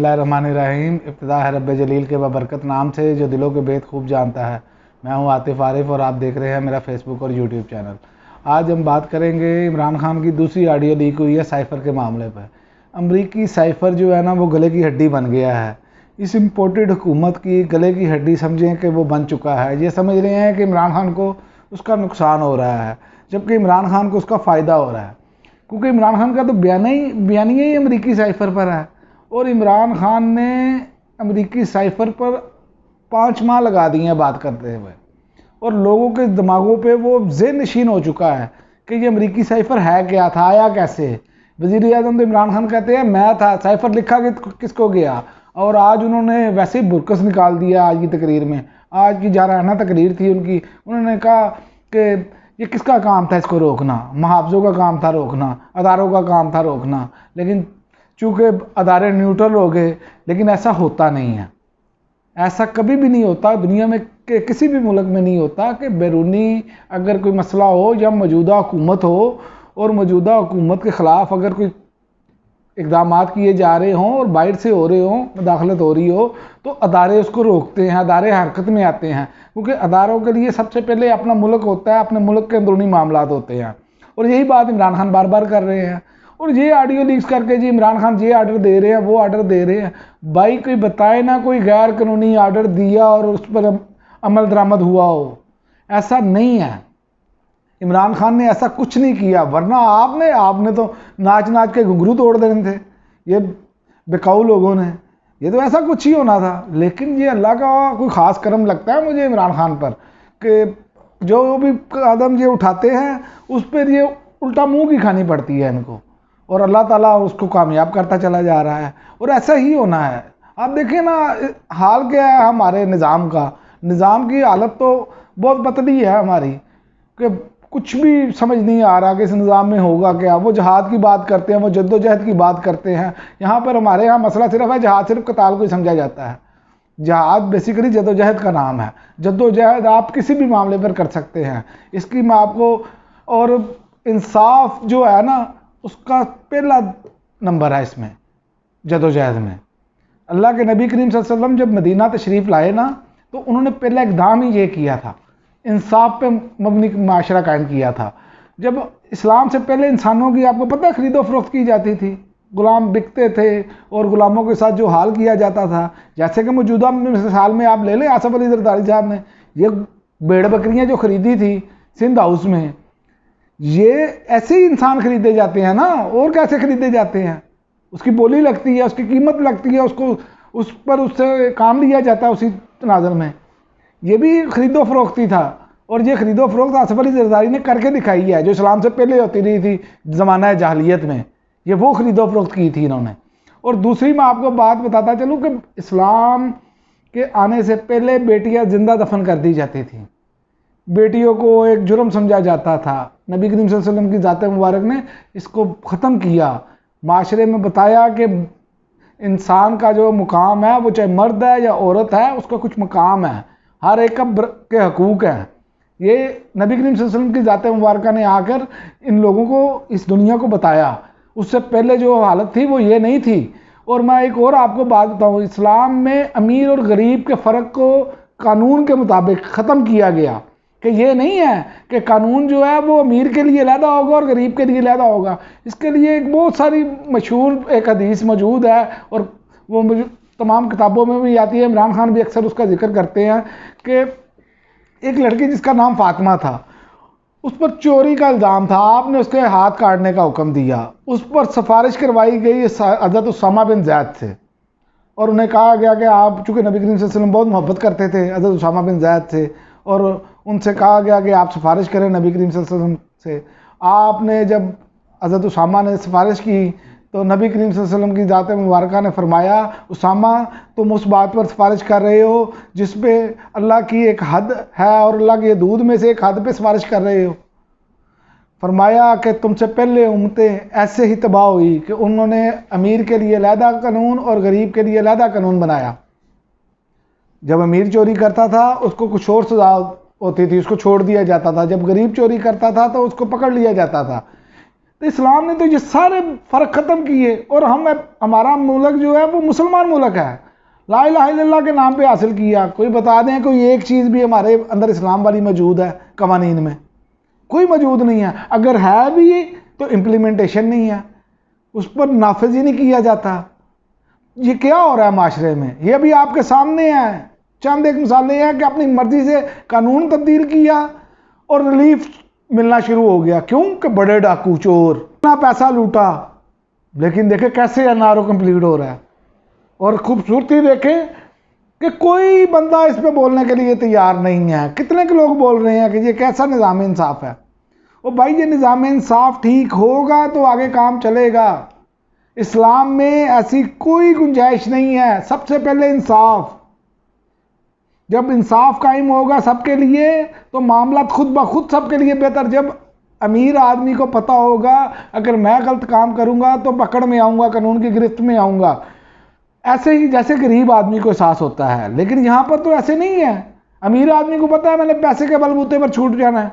اللہ الرحمن الرحیم۔ ابتدا ہے رب جلیل کے ببرکت نام سے جو دلوں کے بید خوب جانتا ہے۔ میں ہوں عاطف عارف اور آپ دیکھ رہے ہیں میرا فیس بک اور یوٹیوب چینل۔ آج ہم بات کریں گے عمران خان کی دوسری آڈیو لیک ہوئی ہے سائفر کے معاملے پر۔ امریکی سائفر جو ہے نا وہ گلے کی ہڈی بن گیا ہے۔ اس امپورٹڈ حکومت کی گلے کی ہڈی سمجھیں کہ وہ بن چکا ہے۔ یہ سمجھ رہے ہیں کہ عمران خان کو اس کا نقصان ہو رہا ہے، جبکہ عمران خان کو اس کا فائدہ ہو رہا ہے، کیونکہ عمران خان کا تو بیانیہ ہی امریکی سائفر پر ہے، اور عمران خان نے امریکی سائفر پر 5 ماہ لگا دیے ہیں بات کرتے ہوئے، اور لوگوں کے دماغوں پہ وہ ذہن نشین ہو چکا ہے کہ یہ امریکی سائفر ہے کیا تھا، آیا کیسے۔ وزیر اعظم تو عمران خان کہتے ہیں میں تھا، سائفر لکھا کس کو گیا، اور آج انہوں نے ویسے ہی برکس نکال دیا آج کی تقریر میں۔ آج کی جارحانہ تقریر تھی ان کی، انہوں نے کہا کہ یہ کس کا کام تھا اس کو روکنا، محافظوں کا کام تھا روکنا، اداروں کا کام تھا روکنا، لیکن چونکہ ادارے نیوٹرل ہو گئے۔ لیکن ایسا ہوتا نہیں ہے، ایسا کبھی بھی نہیں ہوتا دنیا میں، کہ کسی بھی ملک میں نہیں ہوتا کہ بیرونی اگر کوئی مسئلہ ہو یا موجودہ حکومت ہو اور موجودہ حکومت کے خلاف اگر کوئی اقدامات کیے جا رہے ہوں اور باہر سے ہو رہے ہوں، مداخلت ہو رہی ہو، تو ادارے اس کو روکتے ہیں، ادارے حرکت میں آتے ہیں، کیونکہ اداروں کے لیے سب سے پہلے اپنا ملک ہوتا ہے، اپنے ملک کے اندرونی معاملات ہوتے ہیں، اور یہی بات عمران خان بار بار کر رہے ہیں۔ اور یہ آڈیو لیکس کر کے جی عمران خان یہ آرڈر دے رہے ہیں، وہ آرڈر دے رہے ہیں۔ بھائی کوئی بتائے نا کوئی غیر قانونی آرڈر دیا اور اس پر عمل درآمد ہوا ہو، ایسا نہیں ہے۔ عمران خان نے ایسا کچھ نہیں کیا، ورنہ آپ نے تو ناچ ناچ کے گھنگرو توڑ دینے تھے یہ بکاؤ لوگوں نے، یہ تو ایسا کچھ ہی ہونا تھا۔ لیکن یہ اللہ کا کوئی خاص کرم لگتا ہے مجھے عمران خان پر، کہ جو بھی قدم یہ اٹھاتے ہیں اس پر یہ الٹا منہ کی کھانی پڑتی ہے ان کو، اور اللہ تعالیٰ اس کو کامیاب کرتا چلا جا رہا ہے، اور ایسا ہی ہونا ہے۔ آپ دیکھیں نا حال کیا ہے ہمارے نظام کا، نظام کی حالت تو بہت پتلی ہے ہماری، کہ کچھ بھی سمجھ نہیں آ رہا کہ اس نظام میں ہوگا کیا۔ وہ جہاد کی بات کرتے ہیں، وہ جد و جہد کی بات کرتے ہیں، یہاں پر ہمارے یہاں مسئلہ صرف ہے جہاد صرف قتال کو ہی سمجھا جاتا ہے۔ جہاد بیسیکلی جد و جہد کا نام ہے، جد و جہد آپ کسی بھی معاملے پر کر سکتے ہیں، اس کی میں آپ کو، اور انصاف جو ہے نا اس کا پہلا نمبر ہے اس میں جد و جہد میں۔ اللہ کے نبی کریم صلی اللہ علیہ وسلم جب مدینہ تشریف لائے نا تو انہوں نے پہلا اقدام ہی یہ کیا تھا، انصاف پہ مبنی معاشرہ قائم کیا تھا۔ جب اسلام سے پہلے انسانوں کی آپ کو پتہ خرید و فروخت کی جاتی تھی، غلام بکتے تھے اور غلاموں کے ساتھ جو حال کیا جاتا تھا، جیسے کہ موجودہ مثال میں آپ لے لیں آصف علی زرداری صاحب نے یہ بھیڑ بکریاں جو خریدی تھی سندھ ہاؤس میں، یہ ایسے ہی انسان خریدے جاتے ہیں نا، اور کیسے خریدے جاتے ہیں، اس کی بولی لگتی ہے، اس کی قیمت لگتی ہے، اس پر اس سے کام لیا جاتا ہے اسی تناظر میں۔ یہ بھی خرید و فروختی تھا، اور یہ خرید و فروخت آصف علی زرداری نے کر کے دکھائی ہے، جو اسلام سے پہلے ہوتی رہی تھی زمانہ جاہلیت میں، یہ وہ خرید و فروخت کی تھی انہوں نے۔ اور دوسری میں آپ کو بات بتاتا چلوں کہ اسلام کے آنے سے پہلے بیٹیاں زندہ دفن کر دی جاتی تھیں، بیٹیوں کو ایک جرم سمجھا جاتا تھا۔ نبی کریم صلی اللہ علیہ وسلم کی ذات مبارک نے اس کو ختم کیا، معاشرے میں بتایا کہ انسان کا جو مقام ہے وہ چاہے مرد ہے یا عورت ہے، اس کا کچھ مقام ہے، ہر ایک کے حقوق ہیں۔ یہ نبی کریم صلی اللہ علیہ وسلم کی ذات مبارکہ نے آ کر ان لوگوں کو اس دنیا کو بتایا، اس سے پہلے جو حالت تھی وہ یہ نہیں تھی۔ اور میں ایک اور آپ کو بات بتاؤں، اسلام میں امیر اور غریب کے فرق کو قانون کے مطابق ختم کیا گیا، کہ یہ نہیں ہے کہ قانون جو ہے وہ امیر کے لیے علیحدہ ہوگا اور غریب کے لیے علیحدہ ہوگا۔ اس کے لیے ایک بہت ساری مشہور ایک حدیث موجود ہے، اور وہ تمام کتابوں میں بھی آتی ہے، عمران خان بھی اکثر اس کا ذکر کرتے ہیں، کہ ایک لڑکی جس کا نام فاطمہ تھا، اس پر چوری کا الزام تھا، آپ نے اس کے ہاتھ کاٹنے کا حکم دیا، اس پر سفارش کروائی گئی حضرت اسامہ بن زید سے، اور انہیں کہا گیا کہ آپ چونکہ نبی کریم صلی اللہ علیہ وسلم بہت محبت کرتے تھے حضرت اسامہ بن زید سے، اور ان سے کہا گیا کہ آپ سفارش کریں نبی کریم صلی اللہ علیہ وسلم سے۔ آپ نے جب حضرت اسامہ نے سفارش کی تو نبی کریم صلی اللہ علیہ وسلم کی ذات مبارکہ نے فرمایا، اسامہ تم اس بات پر سفارش کر رہے ہو جس پہ اللہ کی ایک حد ہے، اور اللہ کی حدود میں سے ایک حد پہ سفارش کر رہے ہو۔ فرمایا کہ تم سے پہلے امتیں ایسے ہی تباہ ہوئی کہ انہوں نے امیر کے لیے علیحدہ قانون اور غریب کے لیے علیحدہ قانون بنایا۔ جب امیر چوری کرتا تھا اس کو کچھ اور سزا ہوتی تھی، اس کو چھوڑ دیا جاتا تھا، جب غریب چوری کرتا تھا تو اس کو پکڑ لیا جاتا تھا۔ تو اسلام نے تو یہ سارے فرق ختم کیے، اور ہمارا ملک جو ہے وہ مسلمان ملک ہے، لا الہ الا اللہ کے نام پہ حاصل کیا۔ کوئی بتا دیں کوئی ایک چیز بھی ہمارے اندر اسلام والی موجود ہے قوانین میں؟ کوئی موجود نہیں ہے، اگر ہے بھی تو امپلیمنٹیشن نہیں ہے، اس پر نافذ ہی نہیں کیا جاتا۔ یہ کیا ہو رہا ہے معاشرے میں؟ یہ بھی آپ کے سامنے ہے، چند ایک مثالیں ہیں کہ اپنی مرضی سے قانون تبدیل کیا اور ریلیف ملنا شروع ہو گیا، کیوں کہ بڑے ڈاکو چور اتنا پیسہ لوٹا، لیکن دیکھیں کیسے این آر او کمپلیٹ ہو رہا ہے، اور خوبصورتی دیکھیں کہ کوئی بندہ اس پہ بولنے کے لیے تیار نہیں ہے۔ کتنے کے لوگ بول رہے ہیں کہ یہ کیسا نظام انصاف ہے؟ اور بھائی یہ نظام انصاف ٹھیک ہوگا تو آگے کام چلے گا۔ اسلام میں ایسی کوئی گنجائش نہیں ہے، سب سے پہلے انصاف۔ جب انصاف قائم ہوگا سب کے لیے تو معاملات خود بخود سب کے لیے بہتر۔ جب امیر آدمی کو پتہ ہوگا اگر میں غلط کام کروں گا تو پکڑ میں آؤں گا، قانون کی گرفت میں آؤں گا، ایسے ہی جیسے غریب آدمی کو احساس ہوتا ہے۔ لیکن یہاں پر تو ایسے نہیں ہے، امیر آدمی کو پتہ ہے میں نے پیسے کے بلبوتے پر چھوٹ جانا ہے،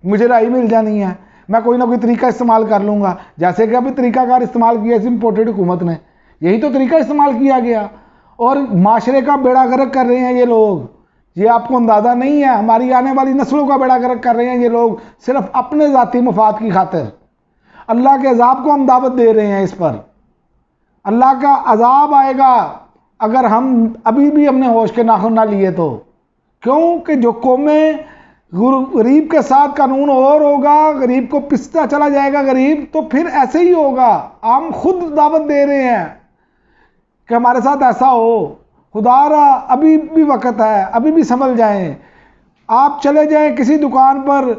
مجھے رہائی مل جانی ہے، میں کوئی نہ کوئی طریقہ استعمال کر لوں گا، جیسے کہ ابھی طریقہ کار استعمال کیا اس امپورٹڈ حکومت نے، یہی تو طریقہ استعمال کیا گیا، اور معاشرے کا بیڑا غرق کر رہے ہیں یہ لوگ۔ یہ آپ کو اندازہ نہیں ہے، ہماری آنے والی نسلوں کا بیڑا غرق کر رہے ہیں یہ لوگ، صرف اپنے ذاتی مفاد کی خاطر۔ اللہ کے عذاب کو ہم دعوت دے رہے ہیں اس پر۔ اللہ کا عذاب آئے گا اگر ہم ابھی بھی اپنے ہوش کے ناخن نہ لیے تو، کیونکہ جو قومیں غریب کے ساتھ قانون اور ہوگا، غریب کو پستا چلا جائے گا غریب، تو پھر ایسے ہی ہوگا۔ ہم خود دعوت دے رہے ہیں کہ ہمارے ساتھ ایسا ہو۔ خدا را ابھی بھی وقت ہے، ابھی بھی سنبھل جائیں۔ آپ چلے جائیں کسی دکان پر،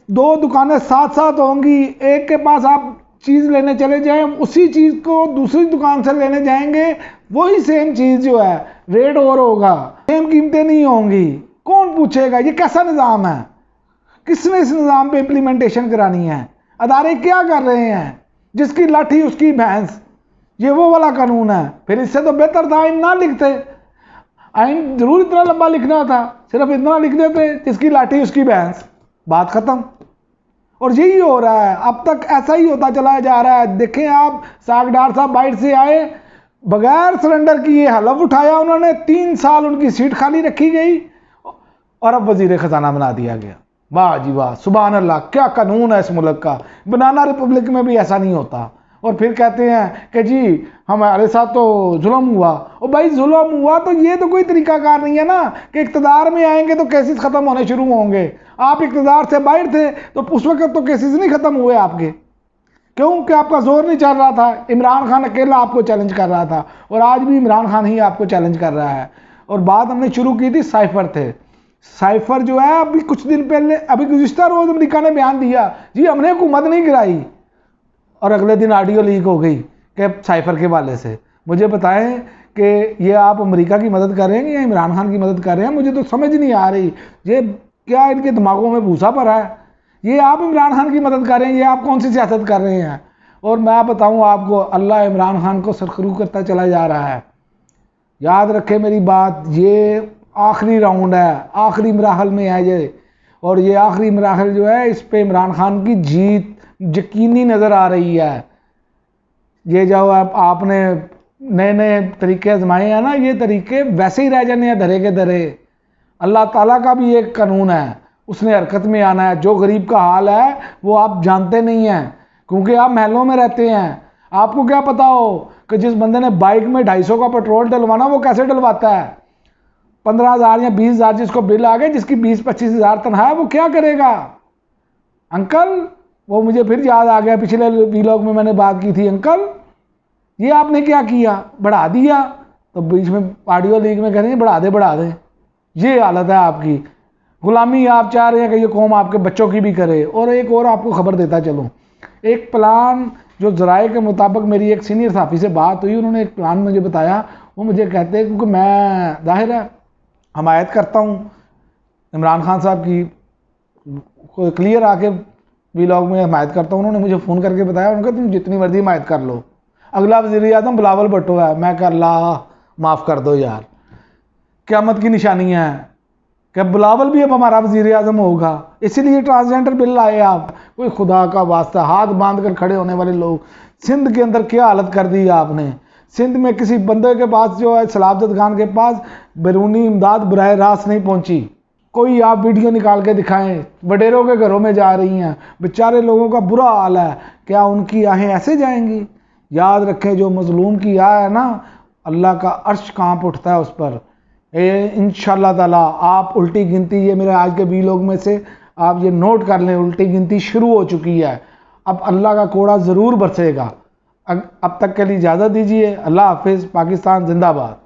دو دکانیں ساتھ ساتھ ہوں گی، ایک کے پاس آپ چیز لینے چلے جائیں، اسی چیز کو دوسری دکان سے لینے جائیں گے، وہی سیم چیز جو ہے ریٹ اور ہوگا، سیم قیمتیں نہیں ہوں گی۔ کون پوچھے گا؟ یہ کیسا نظام ہے؟ کس نے اس نظام پہ امپلیمنٹیشن کرانی ہے؟ ادارے کیا کر رہے ہیں؟ جس کی لاٹھی اس کی بھینس، یہ وہ والا قانون ہے۔ پھر اس سے تو بہتر تھا آئین نہ لکھتے، آئین ضرور اتنا لمبا لکھنا تھا، صرف اتنا لکھ دیتے جس کی لاٹھی اس کی بھینس، بات ختم۔ اور یہی ہو رہا ہے، اب تک ایسا ہی ہوتا چلا جا رہا ہے۔ دیکھیں آپ، ساگڈار صاحب باہر سے آئے، بغیر سرنڈر کی یہ حلف اٹھایا انہوں نے، 3 سال ان کی سیٹ خالی رکھی گئی، اور اب وزیر خزانہ بنا دیا گیا۔ واہ جی واہ، سبحان اللہ، کیا قانون ہے اس ملک کا۔ بنانا ریپبلک میں بھی ایسا نہیں ہوتا۔ اور پھر کہتے ہیں کہ جی ہمارے ساتھ تو ظلم ہوا۔ اور بھائی ظلم ہوا تو یہ تو کوئی طریقہ کار نہیں ہے نا کہ اقتدار میں آئیں گے تو کیسز ختم ہونے شروع ہوں گے۔ آپ اقتدار سے باہر تھے تو اس وقت تو کیسز نہیں ختم ہوئے آپ کے، کیونکہ آپ کا زور نہیں چل رہا تھا۔ عمران خان اکیلا آپ کو چیلنج کر رہا تھا، اور آج بھی عمران خان ہی آپ کو چیلنج کر رہا ہے۔ اور بات ہم نے شروع کی تھی سائفر تھے، سائفر جو ہے ابھی کچھ دن پہلے، ابھی گزشتہ روز امریکہ نے بیان دیا جی ہم نے حکومت نہیں گرائی، اور اگلے دن آڈیو لیک ہو گئی کہ سائفر کے والے سے۔ مجھے بتائیں کہ یہ آپ امریکہ کی مدد کر رہے ہیں یا عمران خان کی مدد کر رہے ہیں؟ مجھے تو سمجھ نہیں آ رہی، یہ کیا ان کے دماغوں میں بھوسا پڑا ہے؟ یہ آپ عمران خان کی مدد کر رہے ہیں، یہ آپ کون سی سیاست کر رہے ہیں؟ اور میں بتاؤں آپ کو، اللہ عمران خان کو سرخرو کرتا چلا جا رہا ہے۔ یاد رکھیں میری بات، یہ آخری راؤنڈ ہے، آخری مراحل میں ہے یہ، اور یہ آخری مراحل جو ہے اس پہ عمران خان کی جیت یقینی نظر آ رہی ہے۔ یہ جو آپ نے نئے نئے طریقے آزمائے ہیں نا، یہ طریقے ویسے ہی رہ جانے ہیں دھرے کے دھرے۔ اللہ تعالیٰ کا بھی ایک قانون ہے، اس نے حرکت میں آنا ہے۔ جو غریب کا حال ہے وہ آپ جانتے نہیں ہیں، کیونکہ آپ محلوں میں رہتے ہیں۔ آپ کو کیا پتا ہو کہ جس بندے نے بائک میں 250 کا پیٹرول ڈلوانا وہ کیسے ڈلواتا ہے؟ 15,000 یا 20,000 جس کو بل آ گئے، جس کی 20-25,000 تنخواہ ہے، وہ کیا کرے گا؟ انکل، وہ مجھے پھر یاد آ گیا، پچھلے ویلاگ میں نے بات کی تھی، انکل یہ آپ نے کیا کیا؟ بڑھا دیا۔ تو بیچ میں آڈیو لیک میں کہہ رہے ہیں بڑھا دیں۔ یہ حالت ہے آپ کی، غلامی آپ چاہ رہے ہیں کہ یہ قوم آپ کے بچوں کی بھی کرے۔ اور ایک اور آپ کو خبر دیتا چلوں، ایک پلان جو ذرائع کے مطابق میری ایک سینئر صحافی سے بات ہوئی، انہوں نے ایک پلان مجھے بتایا۔ وہ مجھے کہتے ہیں، کیونکہ میں ظاہر ہے حمایت کرتا ہوں عمران خان صاحب کی، کلیئر آ کے ویلاگ میں حمایت کرتا ہوں۔ انہوں نے مجھے فون کر کے بتایا، انہوں نے کہا تم جتنی مرضی حمایت کر لو، اگلا وزیر اعظم بلاول بھٹو ہے۔ میں کہا اللہ معاف کر دو یار، قیامت کی نشانیاں ہیں۔ کہ بلاول بھی اب ہمارا وزیر اعظم ہوگا، اسی لیے ٹرانسجنڈر بل لائے آپ؟ کوئی خدا کا واسطہ، ہاتھ باندھ کر کھڑے ہونے والے لوگ، سندھ کے اندر کیا حالت کر دی آپ نے؟ سندھ میں کسی بندے کے پاس جو ہے سلابت خان کے پاس بیرونی امداد براہ راست نہیں پہنچی۔ کوئی آپ ویڈیو نکال کے دکھائیں، وڈیروں کے گھروں میں جا رہی ہیں، بیچارے لوگوں کا برا حال ہے، کیا ان کی آہیں ایسے جائیں گی؟ یاد رکھیں جو مظلوم کی آہ ہے نا، اللہ کا عرش کانپ اٹھتا ہے اس پر۔ انشاءاللہ تعالیٰ آپ الٹی گنتی، یہ میرے آج کے 20 لوگ میں سے آپ یہ نوٹ کر لیں، الٹی گنتی شروع ہو چکی ہے، اب اللہ کا کوڑا ضرور برسے گا۔ اب تک کے لیے اجازت دیجیے، اللہ حافظ، پاکستان زندہ باد۔